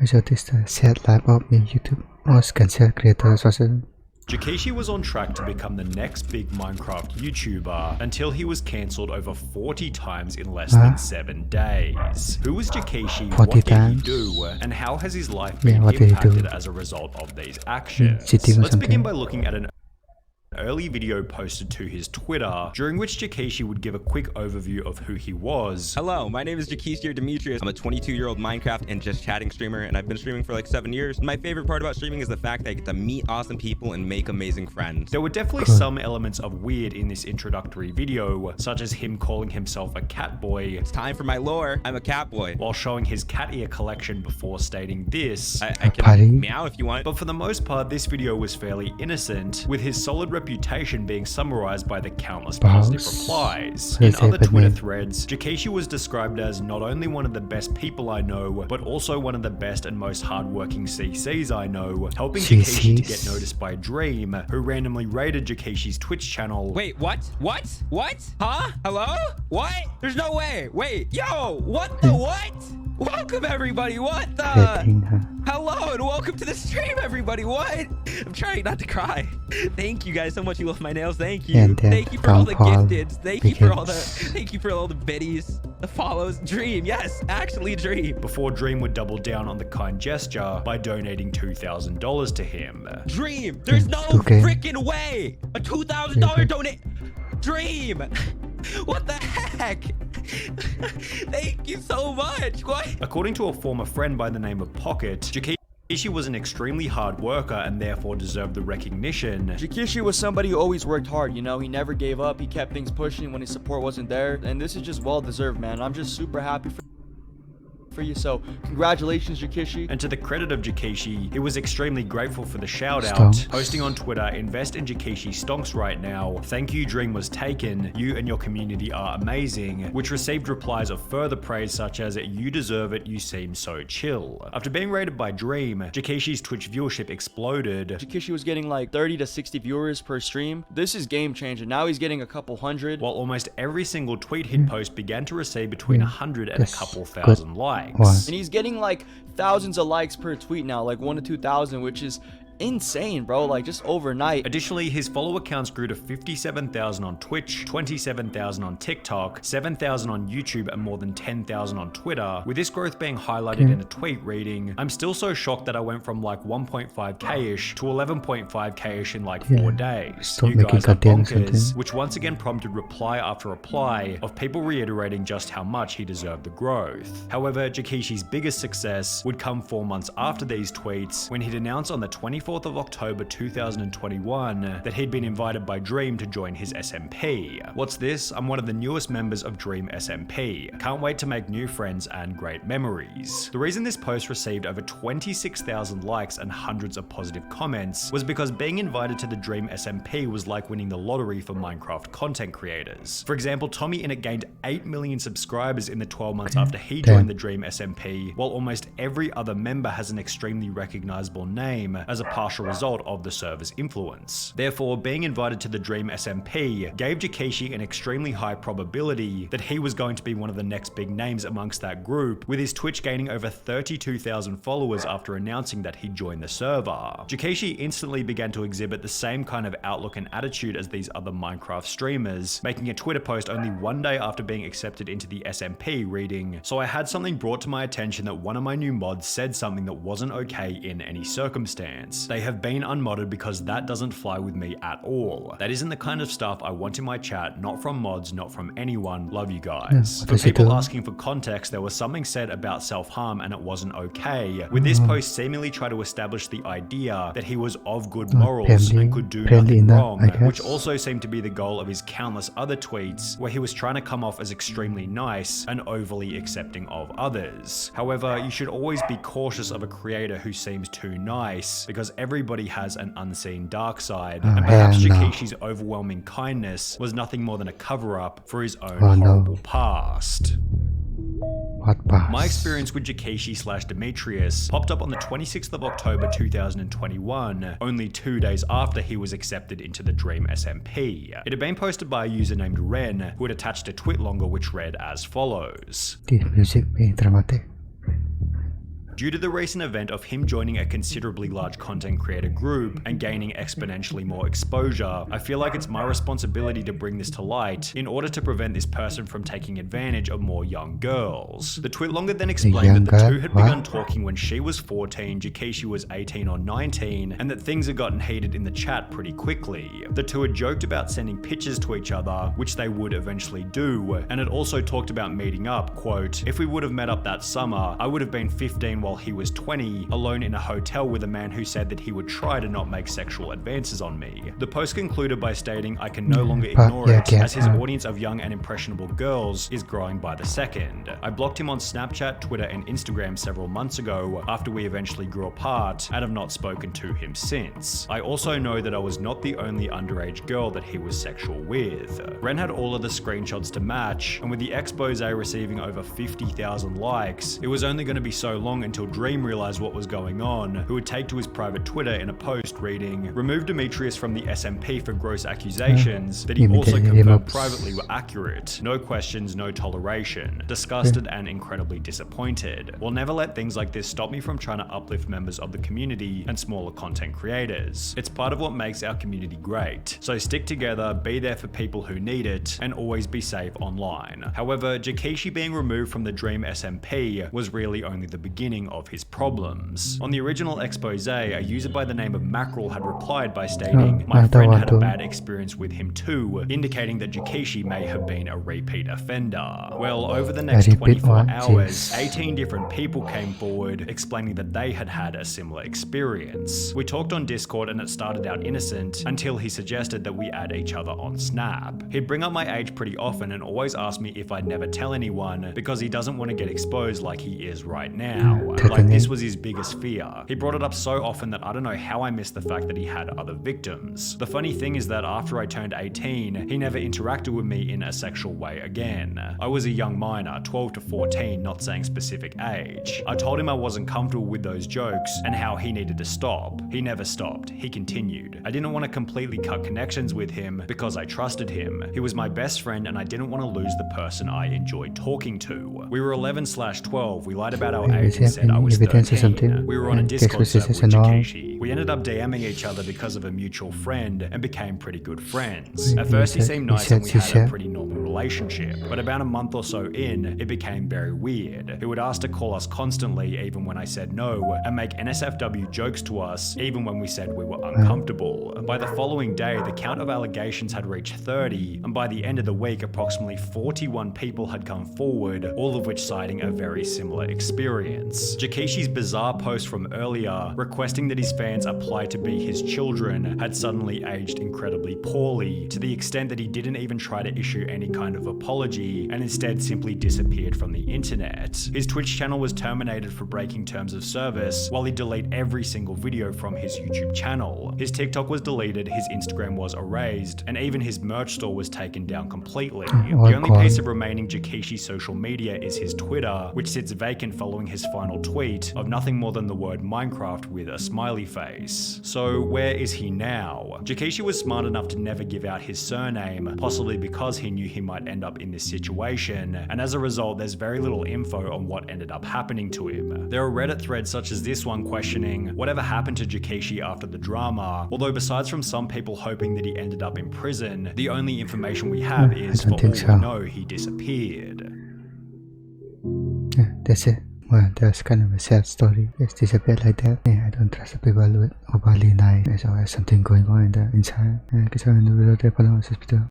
I noticed the sad life of the YouTube most content creators also. Jackeshi was on track to become the next big Minecraft YouTuber until he was cancelled over 40 times in less than 7 days. Who was Jackeshi, what did he do, and how has his life been impacted as a result of these actions? Let's begin by looking at an early video posted to his Twitter, during which Jackeshi would give a quick overview of who he was. Hello, my name is Jackeshi Demetrius. I'm a 22-year-old Minecraft and just chatting streamer, and I've been streaming for like 7 years. And my favorite part about streaming is the fact that I get to meet awesome people and make amazing friends. There were definitely some elements of weird in this introductory video, such as him calling himself a cat boy. It's time for my lore. I'm a cat boy. While showing his cat ear collection before stating this. I can meow if you want. But for the most part, this video was fairly innocent, with his solid reputation being summarized by the countless positive replies. In other Twitter threads, Jackeshi was described as not only one of the best people I know, but also one of the best and most hardworking CCs I know, helping Jackeshi to get noticed by Dream, who randomly raided Jackeshi's Twitch channel. Wait, what? What? What? Huh? Hello? What? There's no way. Wait, yo, what the what? Welcome everybody, what the? Hello and welcome to the stream everybody, what? I'm trying not to cry. Thank you guys so much, you love my nails, thank you. Thank you for all the gifteds, thank you for all the biddies, the follows. Dream, yes, actually Dream. Before Dream would double down on the kind gesture by donating $2,000 to him. Dream, there's no freaking way! A $2,000 donate! Dream! What the heck? Thank you so much. What? According to a former friend by the name of Pocket, Jackeshi was an extremely hard worker and therefore deserved the recognition. Jackeshi was somebody who always worked hard, you know, he never gave up, he kept things pushing when his support wasn't there, and this is just well deserved, man. I'm just super happy for you, so congratulations Jackeshi. And to the credit of Jackeshi, he was extremely grateful for the shout out, posting on Twitter, "Invest in Jackeshi stonks right now. Thank you, Dream was taken. You and your community are amazing," which received replies of further praise such as, "You deserve it, you seem so chill." After being rated by Dream, Jackeshi's Twitch viewership exploded. Jackeshi was getting like 30 to 60 viewers per stream. This is game changing. Now he's getting a couple hundred. While almost every single tweet he'd post began to receive between 100 and a couple thousand likes. And he's getting like thousands of likes per tweet now, like 1 to 2,000, which is insane, bro, like just overnight. Additionally, his follower counts grew to 57,000 on Twitch, 27,000 on TikTok, 7,000 on YouTube, and more than 10,000 on Twitter, with this growth being highlighted in a tweet reading, "I'm still so shocked that I went from like 1.5k-ish to 11.5k-ish in like 4 days. You guys are bonkers," which once again prompted reply after reply of people reiterating just how much he deserved the growth. However, Jackeshi's biggest success would come 4 months after these tweets, when he'd announced on the 24th of October 2021 that he'd been invited by Dream to join his SMP. What's this? I'm one of the newest members of Dream SMP. Can't wait to make new friends and great memories. The reason this post received over 26,000 likes and hundreds of positive comments was because being invited to the Dream SMP was like winning the lottery for Minecraft content creators. For example, Tommy Innit gained 8 million subscribers in the 12 months after he joined the Dream SMP, while almost every other member has an extremely recognizable name as a partial result of the server's influence. Therefore, being invited to the Dream SMP gave Jackeshi an extremely high probability that he was going to be one of the next big names amongst that group, with his Twitch gaining over 32,000 followers after announcing that he joined the server. Jackeshi instantly began to exhibit the same kind of outlook and attitude as these other Minecraft streamers, making a Twitter post only 1 day after being accepted into the SMP reading, "So I had something brought to my attention that one of my new mods said something that wasn't okay in any circumstance. They have been unmodded because that doesn't fly with me at all. That isn't the kind of stuff I want in my chat, not from mods, not from anyone. Love you guys." For people asking for context, there was something said about self-harm and it wasn't okay, with this post seemingly try to establish the idea that he was of good morals and could do nothing wrong, which also seemed to be the goal of his countless other tweets, where he was trying to come off as extremely nice and overly accepting of others. However, you should always be cautious of a creator who seems too nice, because everybody has an unseen dark side, and perhaps Jackeshi's overwhelming kindness was nothing more than a cover-up for his own horrible past. My experience with Jackeshi/Demetrius popped up on the 26th of October 2021, only 2 days after he was accepted into the Dream SMP. It had been posted by a user named Ren, who had attached a tweet longer which read as follows. This music being dramatic. Due to the recent event of him joining a considerably large content creator group and gaining exponentially more exposure, I feel like it's my responsibility to bring this to light in order to prevent this person from taking advantage of more young girls. The tweet longer then explained that the two had begun talking when she was 14, Jackeshi was 18 or 19, and that things had gotten heated in the chat pretty quickly. The two had joked about sending pictures to each other, which they would eventually do, and had also talked about meeting up, quote, "If we would have met up that summer, I would have been 15 while he was 20, alone in a hotel with a man who said that he would try to not make sexual advances on me." The post concluded by stating, "I can no longer ignore it, as his audience of young and impressionable girls is growing by the second. I blocked him on Snapchat, Twitter, and Instagram several months ago after we eventually grew apart and have not spoken to him since. I also know that I was not the only underage girl that he was sexual with." Ren had all of the screenshots to match, and with the expose receiving over 50,000 likes, it was only going to be so long until Dream realized what was going on, who would take to his private Twitter in a post reading, "Remove Demetrius from the SMP for gross accusations that he also confirmed privately were accurate. No questions, no toleration. Disgusted and incredibly disappointed. Will never let things like this stop me from trying to uplift members of the community and smaller content creators. It's part of what makes our community great. So stick together, be there for people who need it, and always be safe online." However, Jackeshi being removed from the Dream SMP was really only the beginning of his problems. On the original expose, a user by the name of Mackerel had replied by stating, "My friend had a bad experience with him too," indicating that Jackeshi may have been a repeat offender. Well, over the next 24 hours, 18 different people came forward explaining that they had had a similar experience. We talked on Discord and it started out innocent until he suggested that we add each other on Snap. He'd bring up my age pretty often and always ask me if I'd never tell anyone because he doesn't want to get exposed like he is right now. Like this was his biggest fear. He brought it up so often that I don't know how I missed the fact that he had other victims. The funny thing is that after I turned 18, he never interacted with me in a sexual way again. I was a young minor, 12 to 14, not saying specific age. I told him I wasn't comfortable with those jokes and how he needed to stop. He never stopped. He continued. I didn't want to completely cut connections with him because I trusted him. He was my best friend and I didn't want to lose the person I enjoyed talking to. We were 11/12. We lied about our age and said I was 13. We were on a Discord server with Jackeshi. We ended up DMing each other because of a mutual friend and became pretty good friends. At first he seemed nice and we had a pretty normal relationship, but about a month or so in, it became very weird. He would ask to call us constantly even when I said no, and make NSFW jokes to us even when we said we were uncomfortable. By the following day, the count of allegations had reached 30, and by the end of the week, approximately 41 people had come forward, all of which citing a very similar experience. Jackeshi's bizarre post from earlier, requesting that his fans apply to be his children, had suddenly aged incredibly poorly, to the extent that he didn't even try to issue any kind of apology, and instead simply disappeared from the internet. His Twitch channel was terminated for breaking terms of service, while he deleted every single video from his YouTube channel. His TikTok was deleted, his Instagram was erased, and even his merch store was taken down completely. The only piece of remaining Jackeshi social media is his Twitter, which sits vacant following his final tweet of nothing more than the word Minecraft with a smiley face. So where is he now? Jackeshi was smart enough to never give out his surname, possibly because he knew he might end up in this situation, and as a result there's very little info on what ended up happening to him. There are Reddit threads such as this one questioning whatever happened to Jackeshi after the drama, although besides from some people hoping that he ended up in prison, the only information we have is for all we know he disappeared. Yeah, that's it. Well, that's kind of a sad story. It's disappeared like that. Yeah, I don't trust the people overly nice. There's always something going on inside. Catch you in the video.